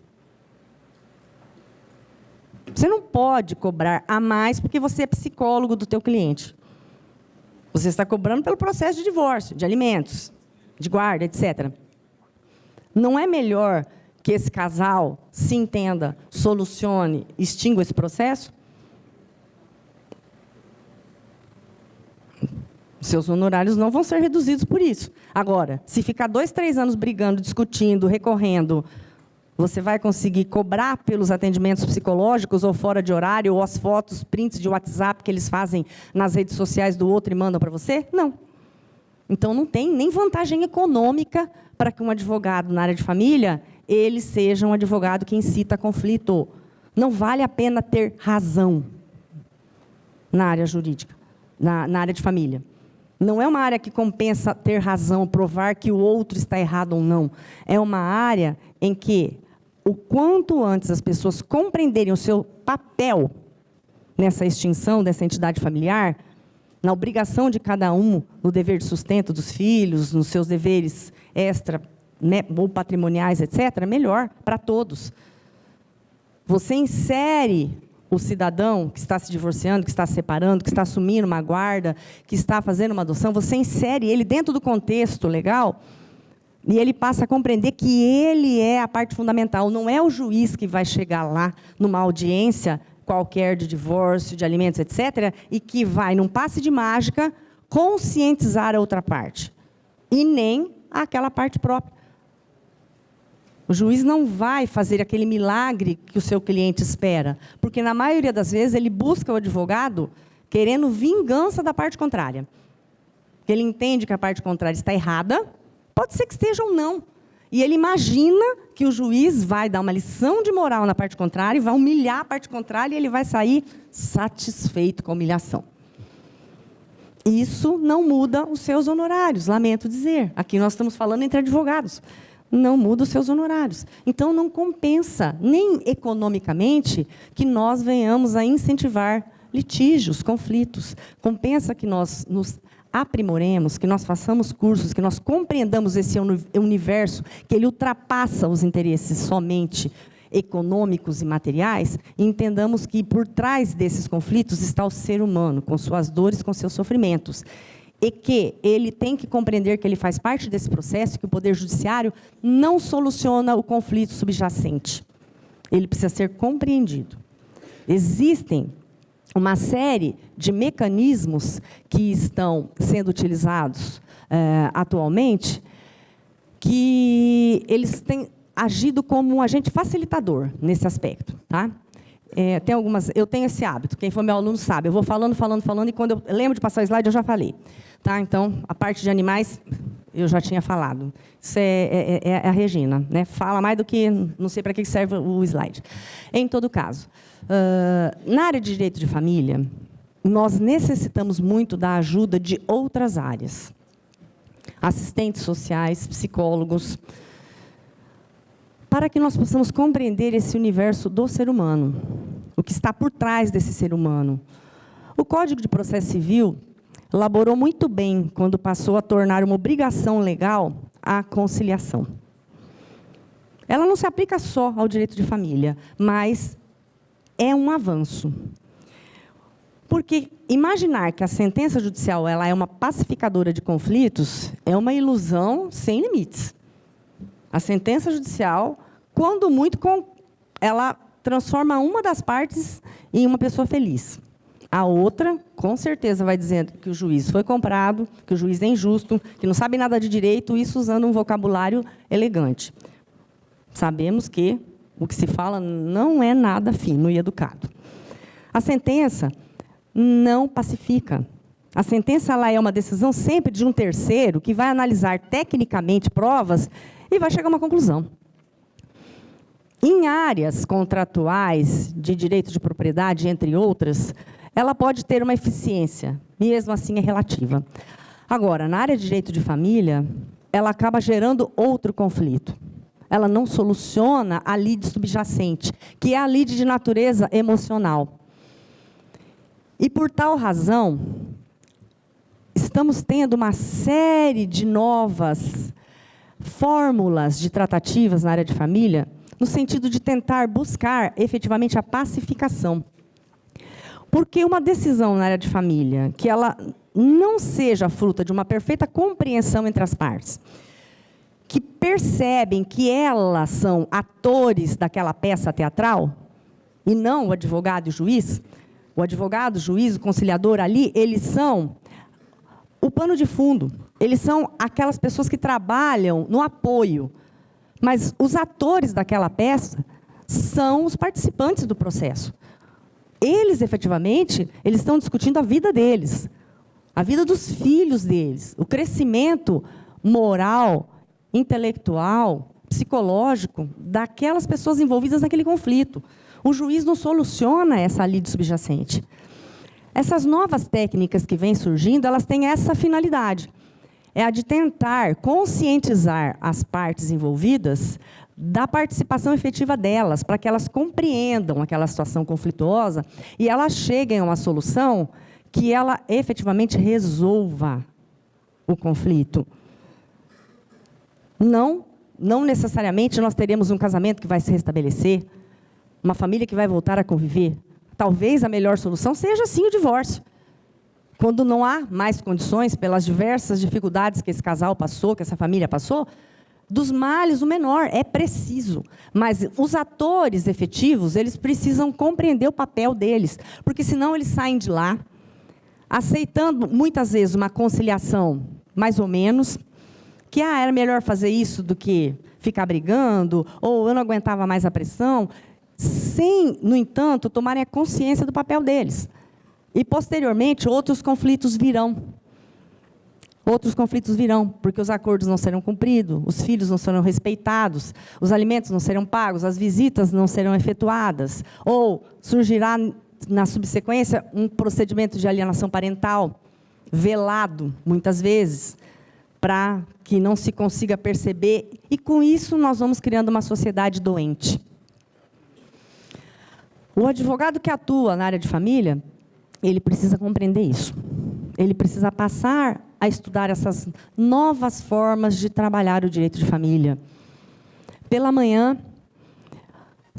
Você não pode cobrar a mais porque você é psicólogo do teu cliente. Você está cobrando pelo processo de divórcio, de alimentos, de guarda, etc. Não é melhor que esse casal se entenda, solucione, extingua esse processo? Seus honorários não vão ser reduzidos por isso. Agora, se ficar 2, 3 anos brigando, discutindo, recorrendo, você vai conseguir cobrar pelos atendimentos psicológicos, ou fora de horário, ou as fotos, prints de WhatsApp que eles fazem nas redes sociais do outro e mandam para você? Não. Então, não tem nem vantagem econômica para que um advogado na área de família, ele seja um advogado que incita conflito. Não vale a pena ter razão na área jurídica, na área de família. Não é uma área que compensa ter razão, provar que o outro está errado ou não. É uma área em que, o quanto antes as pessoas compreenderem o seu papel nessa extinção dessa entidade familiar, na obrigação de cada um, no dever de sustento dos filhos, nos seus deveres extra, né, ou patrimoniais, etc., melhor para todos. Você insere o cidadão que está se divorciando, que está se separando, que está assumindo uma guarda, que está fazendo uma adoção, você insere ele dentro do contexto legal e ele passa a compreender que ele é a parte fundamental. Não é o juiz que vai chegar lá numa audiência qualquer de divórcio, de alimentos, etc., e que vai, num passe de mágica, conscientizar a outra parte. E nem aquela parte própria. O juiz não vai fazer aquele milagre que o seu cliente espera, porque, na maioria das vezes, ele busca o advogado querendo vingança da parte contrária. Ele entende que a parte contrária está errada, pode ser que esteja ou não. E ele imagina que o juiz vai dar uma lição de moral na parte contrária, vai humilhar a parte contrária e ele vai sair satisfeito com a humilhação. Isso não muda os seus honorários, lamento dizer. Aqui nós estamos falando entre advogados. Não muda os seus honorários. Então, não compensa, nem economicamente, que nós venhamos a incentivar litígios, conflitos. Compensa que nós nos aprimoremos, que nós façamos cursos, que nós compreendamos esse universo, que ele ultrapassa os interesses somente econômicos e materiais, e entendamos que, por trás desses conflitos, está o ser humano, com suas dores, com seus sofrimentos. E que ele tem que compreender que ele faz parte desse processo, que o Poder Judiciário não soluciona o conflito subjacente. Ele precisa ser compreendido. Existem uma série de mecanismos que estão sendo utilizados atualmente, que eles têm agido como um agente facilitador nesse aspecto. Tá? Eu tenho esse hábito, quem for meu aluno sabe, eu vou falando, e quando eu lembro de passar o slide, eu já falei. Tá? Então, a parte de animais, eu já tinha falado. Isso é a Regina, né? Fala mais do que, não sei para que serve o slide. Em todo caso, na área de direito de família, nós necessitamos muito da ajuda de outras áreas. Assistentes sociais, psicólogos, para que nós possamos compreender esse universo do ser humano, o que está por trás desse ser humano. O Código de Processo Civil elaborou muito bem quando passou a tornar uma obrigação legal a conciliação. Ela não se aplica só ao direito de família, mas é um avanço. Porque imaginar que a sentença judicial ela é uma pacificadora de conflitos é uma ilusão sem limites. A sentença judicial, quando muito, ela transforma uma das partes em uma pessoa feliz. A outra, com certeza, vai dizendo que o juiz foi comprado, que o juiz é injusto, que não sabe nada de direito, isso usando um vocabulário elegante. Sabemos que o que se fala não é nada fino e educado. A sentença não pacifica. A sentença ela é uma decisão sempre de um terceiro que vai analisar tecnicamente provas e vai chegar a uma conclusão. Em áreas contratuais de direito de propriedade, entre outras, ela pode ter uma eficiência, mesmo assim é relativa. Agora, na área de direito de família, ela acaba gerando outro conflito. Ela não soluciona a lide subjacente, que é a lide de natureza emocional. E, por tal razão, estamos tendo uma série de novas fórmulas de tratativas na área de família, no sentido de tentar buscar, efetivamente, a pacificação. Porque uma decisão na área de família, que ela não seja fruta de uma perfeita compreensão entre as partes, que percebem que elas são atores daquela peça teatral, e não o advogado e o juiz, o advogado, o juiz, o conciliador ali, eles são o pano de fundo, eles são aquelas pessoas que trabalham no apoio, mas os atores daquela peça são os participantes do processo. Eles, efetivamente, eles estão discutindo a vida deles, a vida dos filhos deles, o crescimento moral, intelectual, psicológico daquelas pessoas envolvidas naquele conflito. O juiz não soluciona essa lide subjacente. Essas novas técnicas que vêm surgindo, elas têm essa finalidade. É a de tentar conscientizar as partes envolvidas da participação efetiva delas, para que elas compreendam aquela situação conflituosa e elas cheguem a uma solução que ela efetivamente resolva o conflito. Não necessariamente nós teremos um casamento que vai se restabelecer, uma família que vai voltar a conviver. Talvez a melhor solução seja, sim, o divórcio. Quando não há mais condições, pelas diversas dificuldades que esse casal passou, que essa família passou, dos males o menor, é preciso. Mas os atores efetivos, eles precisam compreender o papel deles, porque senão eles saem de lá, aceitando muitas vezes uma conciliação, mais ou menos, que era melhor fazer isso do que ficar brigando, ou eu não aguentava mais a pressão, sem, no entanto, tomarem a consciência do papel deles. E, posteriormente, outros conflitos virão. Outros conflitos virão, porque os acordos não serão cumpridos, os filhos não serão respeitados, os alimentos não serão pagos, as visitas não serão efetuadas, ou surgirá, na subsequência, um procedimento de alienação parental, velado, muitas vezes, para que não se consiga perceber, e, com isso, nós vamos criando uma sociedade doente. O advogado que atua na área de família, ele precisa compreender isso. Ele precisa passar a estudar essas novas formas de trabalhar o direito de família. Pela manhã,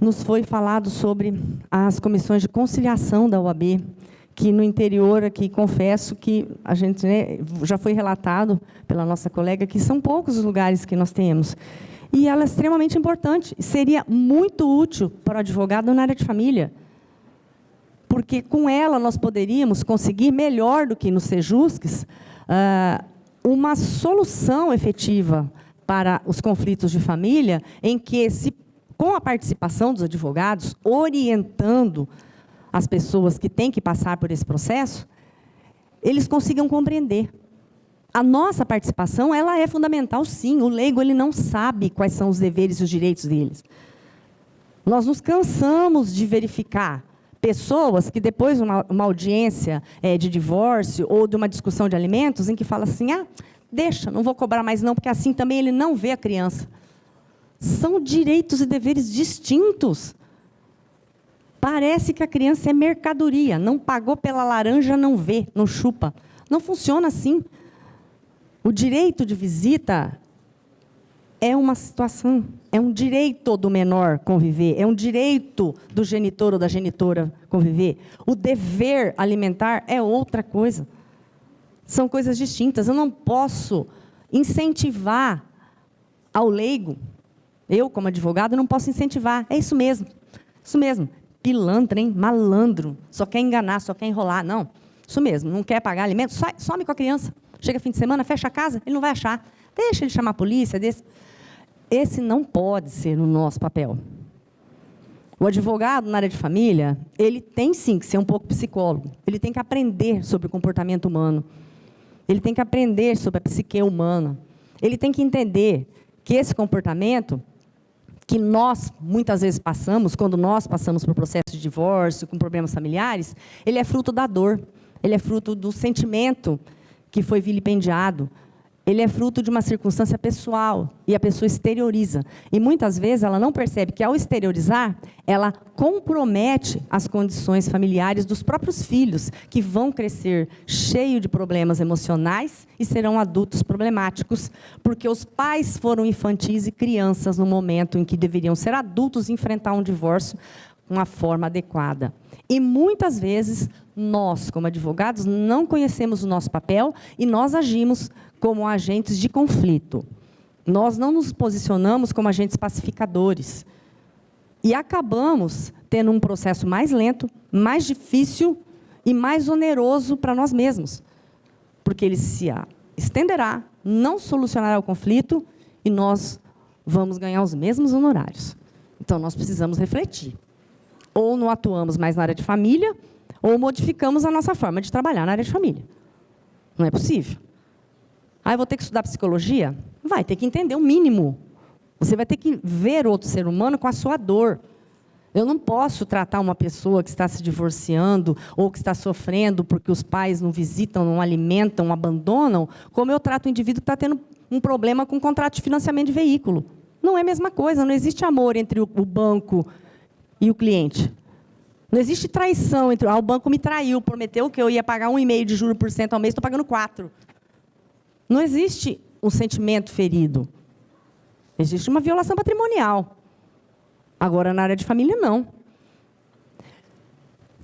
nos foi falado sobre as comissões de conciliação da OAB, que no interior aqui, confesso que a gente, né, já foi relatado pela nossa colega, que são poucos os lugares que nós temos. E ela é extremamente importante, seria muito útil para o advogado na área de família, porque com ela nós poderíamos conseguir, melhor do que no Sejuscs, uma solução efetiva para os conflitos de família, em que, com a participação dos advogados, orientando as pessoas que têm que passar por esse processo, eles consigam compreender. A nossa participação, ela é fundamental, sim. O leigo, ele não sabe quais são os deveres e os direitos deles. Nós nos cansamos de verificar pessoas que, depois de uma audiência de divórcio ou de uma discussão de alimentos, em que fala assim, deixa, não vou cobrar mais não, porque assim também ele não vê a criança. São direitos e deveres distintos. Parece que a criança é mercadoria, não pagou pela laranja, não vê, não chupa. Não funciona assim. O direito de visita é uma situação, é um direito do menor conviver, é um direito do genitor ou da genitora conviver. O dever alimentar é outra coisa. São coisas distintas. Eu não posso incentivar ao leigo, eu, como advogado, não posso incentivar. É isso mesmo, isso mesmo. Pilantra, hein? Malandro, só quer enganar, só quer enrolar. Não, isso mesmo, não quer pagar alimento, some com a criança. Chega fim de semana, fecha a casa, ele não vai achar. Deixa ele chamar a polícia. Esse não pode ser o nosso papel. O advogado na área de família, ele tem sim que ser um pouco psicólogo. Ele tem que aprender sobre o comportamento humano. Ele tem que aprender sobre a psique humana. Ele tem que entender que esse comportamento que nós, muitas vezes, passamos, quando nós passamos por processo de divórcio, com problemas familiares, ele é fruto da dor, ele é fruto do sentimento que foi vilipendiado, ele é fruto de uma circunstância pessoal, e a pessoa exterioriza. E, muitas vezes, ela não percebe que, ao exteriorizar, ela compromete as condições familiares dos próprios filhos, que vão crescer cheio de problemas emocionais e serão adultos problemáticos, porque os pais foram infantis e crianças no momento em que deveriam ser adultos e enfrentar um divórcio de uma forma adequada. E, muitas vezes, nós, como advogados, não conhecemos o nosso papel e nós agimos como agentes de conflito. Nós não nos posicionamos como agentes pacificadores. E acabamos tendo um processo mais lento, mais difícil e mais oneroso para nós mesmos. Porque ele se estenderá, não solucionará o conflito e nós vamos ganhar os mesmos honorários. Então, nós precisamos refletir. Ou não atuamos mais na área de família, ou modificamos a nossa forma de trabalhar na área de família. Não é possível. Eu vou ter que estudar psicologia? Vai ter que entender o mínimo. Você vai ter que ver outro ser humano com a sua dor. Eu não posso tratar uma pessoa que está se divorciando ou que está sofrendo porque os pais não visitam, não alimentam, abandonam, como eu trato o indivíduo que está tendo um problema com o contrato de financiamento de veículo. Não é a mesma coisa, não existe amor entre o banco e o cliente. Não existe traição entre... o banco me traiu, prometeu que eu ia pagar 1,5% de juros por cento ao mês, estou pagando 4%. Não existe um sentimento ferido. Existe uma violação patrimonial. Agora, na área de família, não.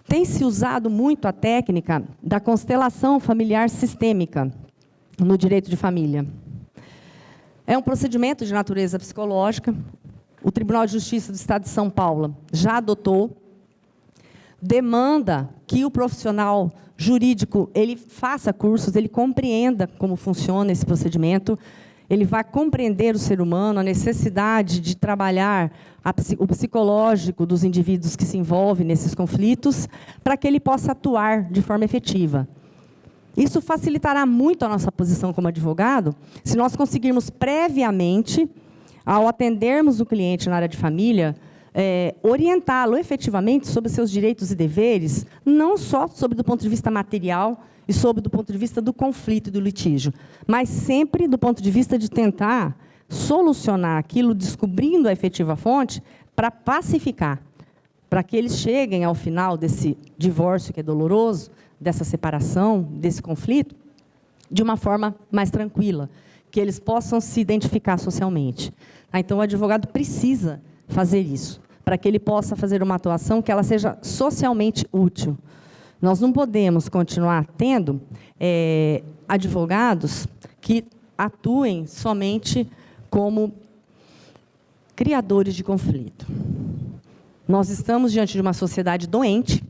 Tem se usado muito a técnica da constelação familiar sistêmica no direito de família. É um procedimento de natureza psicológica. O Tribunal de Justiça do Estado de São Paulo já adotou. Demanda que o profissional jurídico ele faça cursos, ele compreenda como funciona esse procedimento, ele vai compreender o ser humano, a necessidade de trabalhar o psicológico dos indivíduos que se envolvem nesses conflitos, para que ele possa atuar de forma efetiva. Isso facilitará muito a nossa posição como advogado, se nós conseguirmos previamente, ao atendermos o cliente na área de família, orientá-lo efetivamente sobre seus direitos e deveres, não só sobre do ponto de vista material e sobre do ponto de vista do conflito e do litígio, mas sempre do ponto de vista de tentar solucionar aquilo, descobrindo a efetiva fonte, para pacificar, para que eles cheguem ao final desse divórcio que é doloroso, dessa separação, desse conflito, de uma forma mais tranquila, que eles possam se identificar socialmente. Então, o advogado precisa fazer isso, para que ele possa fazer uma atuação que ela seja socialmente útil. Nós não podemos continuar tendo advogados que atuem somente como criadores de conflito. Nós estamos diante de uma sociedade doente,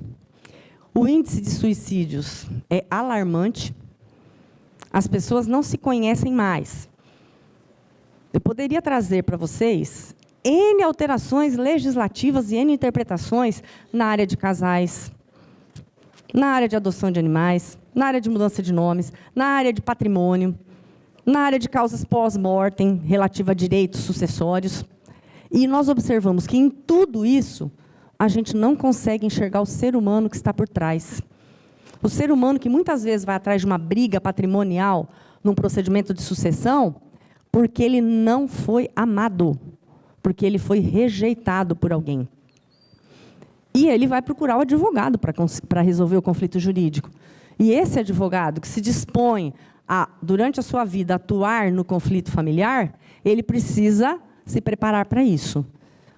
o índice de suicídios é alarmante, as pessoas não se conhecem mais. Eu poderia trazer para vocês N alterações legislativas e N interpretações na área de casais, na área de adoção de animais, na área de mudança de nomes, na área de patrimônio, na área de causas pós-mortem, relativa a direitos sucessórios. E nós observamos que, em tudo isso, a gente não consegue enxergar o ser humano que está por trás. O ser humano que, muitas vezes, vai atrás de uma briga patrimonial num procedimento de sucessão, porque ele não foi amado, porque ele foi rejeitado por alguém. E ele vai procurar o advogado para resolver o conflito jurídico. E esse advogado que se dispõe a, durante a sua vida, atuar no conflito familiar, ele precisa se preparar para isso.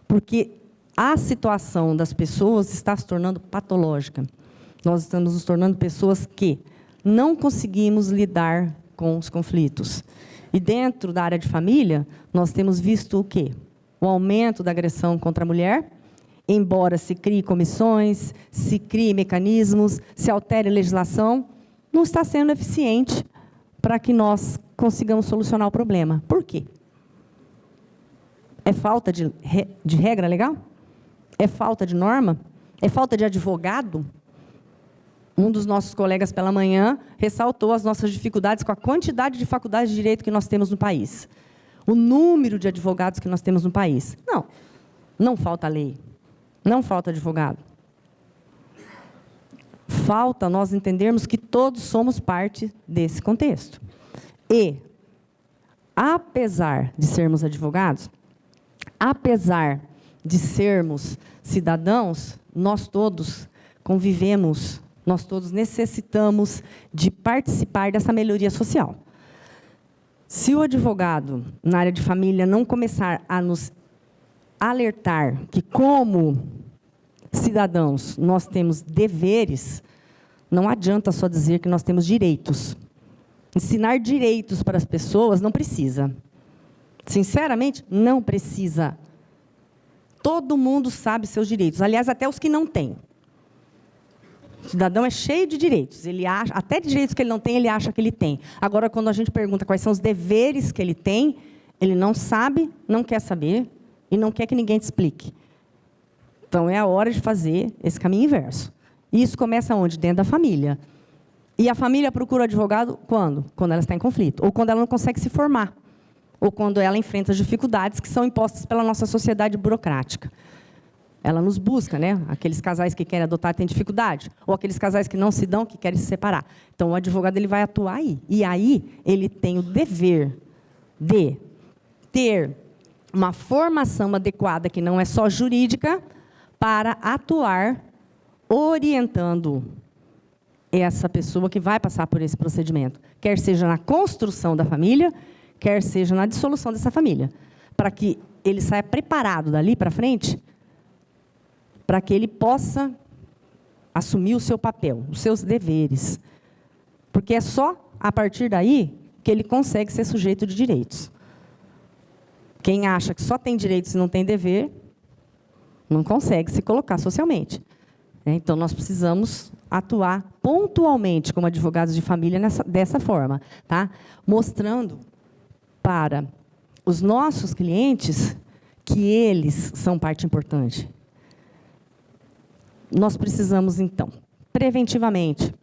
Porque a situação das pessoas está se tornando patológica. Nós estamos nos tornando pessoas que não conseguimos lidar com os conflitos. E dentro da área de família, nós temos visto o quê? O aumento da agressão contra a mulher, embora se crie comissões, se crie mecanismos, se altere a legislação, não está sendo eficiente para que nós consigamos solucionar o problema. Por quê? É falta de regra legal? É falta de norma? É falta de advogado? Um dos nossos colegas, pela manhã, ressaltou as nossas dificuldades com a quantidade de faculdades de direito que nós temos no país. O número de advogados que nós temos no país. Não, não falta lei. Não falta advogado. Falta nós entendermos que todos somos parte desse contexto. E, apesar de sermos advogados, apesar de sermos cidadãos, nós todos convivemos, nós todos necessitamos de participar dessa melhoria social. Se o advogado, na área de família, não começar a nos alertar que, como cidadãos, nós temos deveres, não adianta só dizer que nós temos direitos. Ensinar direitos para as pessoas não precisa. Sinceramente, não precisa. Todo mundo sabe seus direitos, aliás, até os que não têm. O cidadão é cheio de direitos, ele acha, até de direitos que ele não tem, ele acha que ele tem. Agora, quando a gente pergunta quais são os deveres que ele tem, ele não sabe, não quer saber e não quer que ninguém te explique. Então, é a hora de fazer esse caminho inverso. E isso começa onde? Dentro da família. E a família procura o advogado quando? Quando ela está em conflito, ou quando ela não consegue se formar, ou quando ela enfrenta as dificuldades que são impostas pela nossa sociedade burocrática. Ela nos busca, né? Aqueles casais que querem adotar têm dificuldade, ou aqueles casais que não se dão, que querem se separar. Então, o advogado ele vai atuar aí. E aí, ele tem o dever de ter uma formação adequada, que não é só jurídica, para atuar orientando essa pessoa que vai passar por esse procedimento, quer seja na construção da família, quer seja na dissolução dessa família, para que ele saia preparado dali para frente, para que ele possa assumir o seu papel, os seus deveres. Porque é só a partir daí que ele consegue ser sujeito de direitos. Quem acha que só tem direitos e não tem dever, não consegue se colocar socialmente. Então, nós precisamos atuar pontualmente como advogados de família dessa forma, tá? Mostrando para os nossos clientes que eles são parte importante. Nós precisamos, então, preventivamente,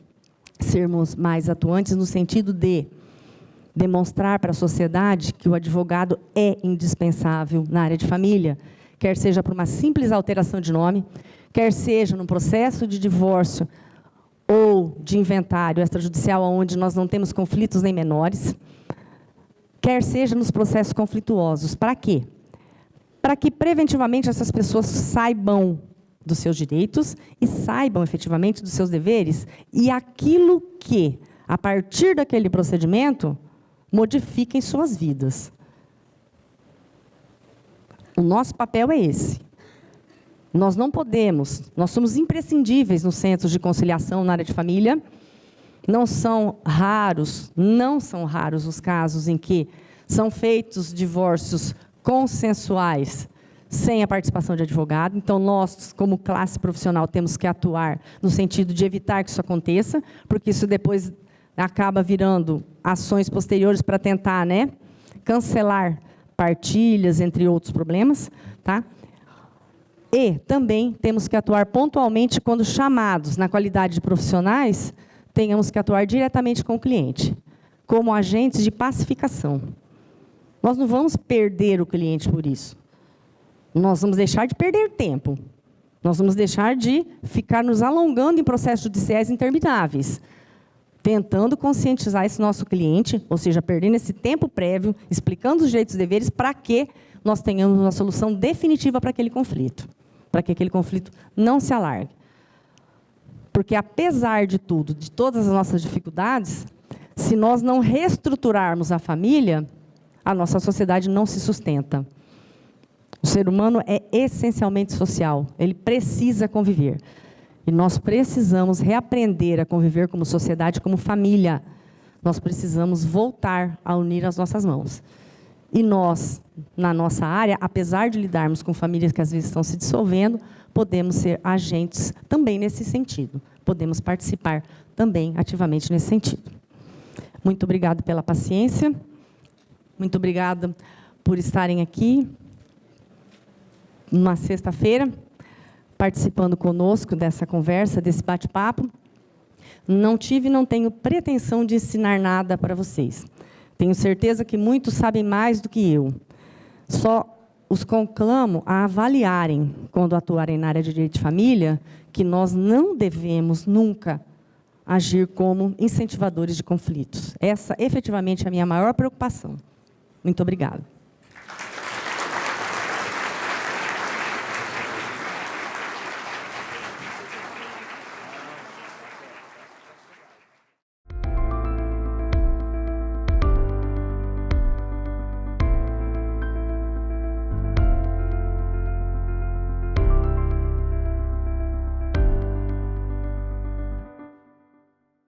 sermos mais atuantes no sentido de demonstrar para a sociedade que o advogado é indispensável na área de família, quer seja por uma simples alteração de nome, quer seja no processo de divórcio ou de inventário extrajudicial, onde nós não temos conflitos nem menores, quer seja nos processos conflituosos. Para quê? Para que, preventivamente, essas pessoas saibam dos seus direitos e saibam, efetivamente, dos seus deveres, e aquilo que, a partir daquele procedimento, modifiquem suas vidas. O nosso papel é esse. Nós não podemos, nós somos imprescindíveis nos centros de conciliação na área de família. Não são raros os casos em que são feitos divórcios consensuais sem a participação de advogado. Então, nós, como classe profissional, temos que atuar no sentido de evitar que isso aconteça, porque isso depois acaba virando ações posteriores para tentar, né, cancelar partilhas, entre outros problemas, tá? E também temos que atuar pontualmente quando chamados, na qualidade de profissionais, tenhamos que atuar diretamente com o cliente, como agentes de pacificação. Nós não vamos perder o cliente por isso. Nós vamos deixar de perder tempo. Nós vamos deixar de ficar nos alongando em processos judiciais intermináveis, tentando conscientizar esse nosso cliente, ou seja, perdendo esse tempo prévio, explicando os direitos e deveres, para que nós tenhamos uma solução definitiva para aquele conflito, para que aquele conflito não se alargue. Porque, apesar de tudo, de todas as nossas dificuldades, se nós não reestruturarmos a família, a nossa sociedade não se sustenta. O ser humano é essencialmente social, ele precisa conviver. E nós precisamos reaprender a conviver como sociedade, como família. Nós precisamos voltar a unir as nossas mãos. E nós, na nossa área, apesar de lidarmos com famílias que às vezes estão se dissolvendo, podemos ser agentes também nesse sentido. Podemos participar também ativamente nesse sentido. Muito obrigada pela paciência. Muito obrigada por estarem aqui, numa sexta-feira, participando conosco dessa conversa, desse bate-papo. Não tive e não tenho pretensão de ensinar nada para vocês. Tenho certeza que muitos sabem mais do que eu. Só os conclamo a avaliarem, quando atuarem na área de direito de família, que nós não devemos nunca agir como incentivadores de conflitos. Essa, efetivamente, é a minha maior preocupação. Muito obrigada.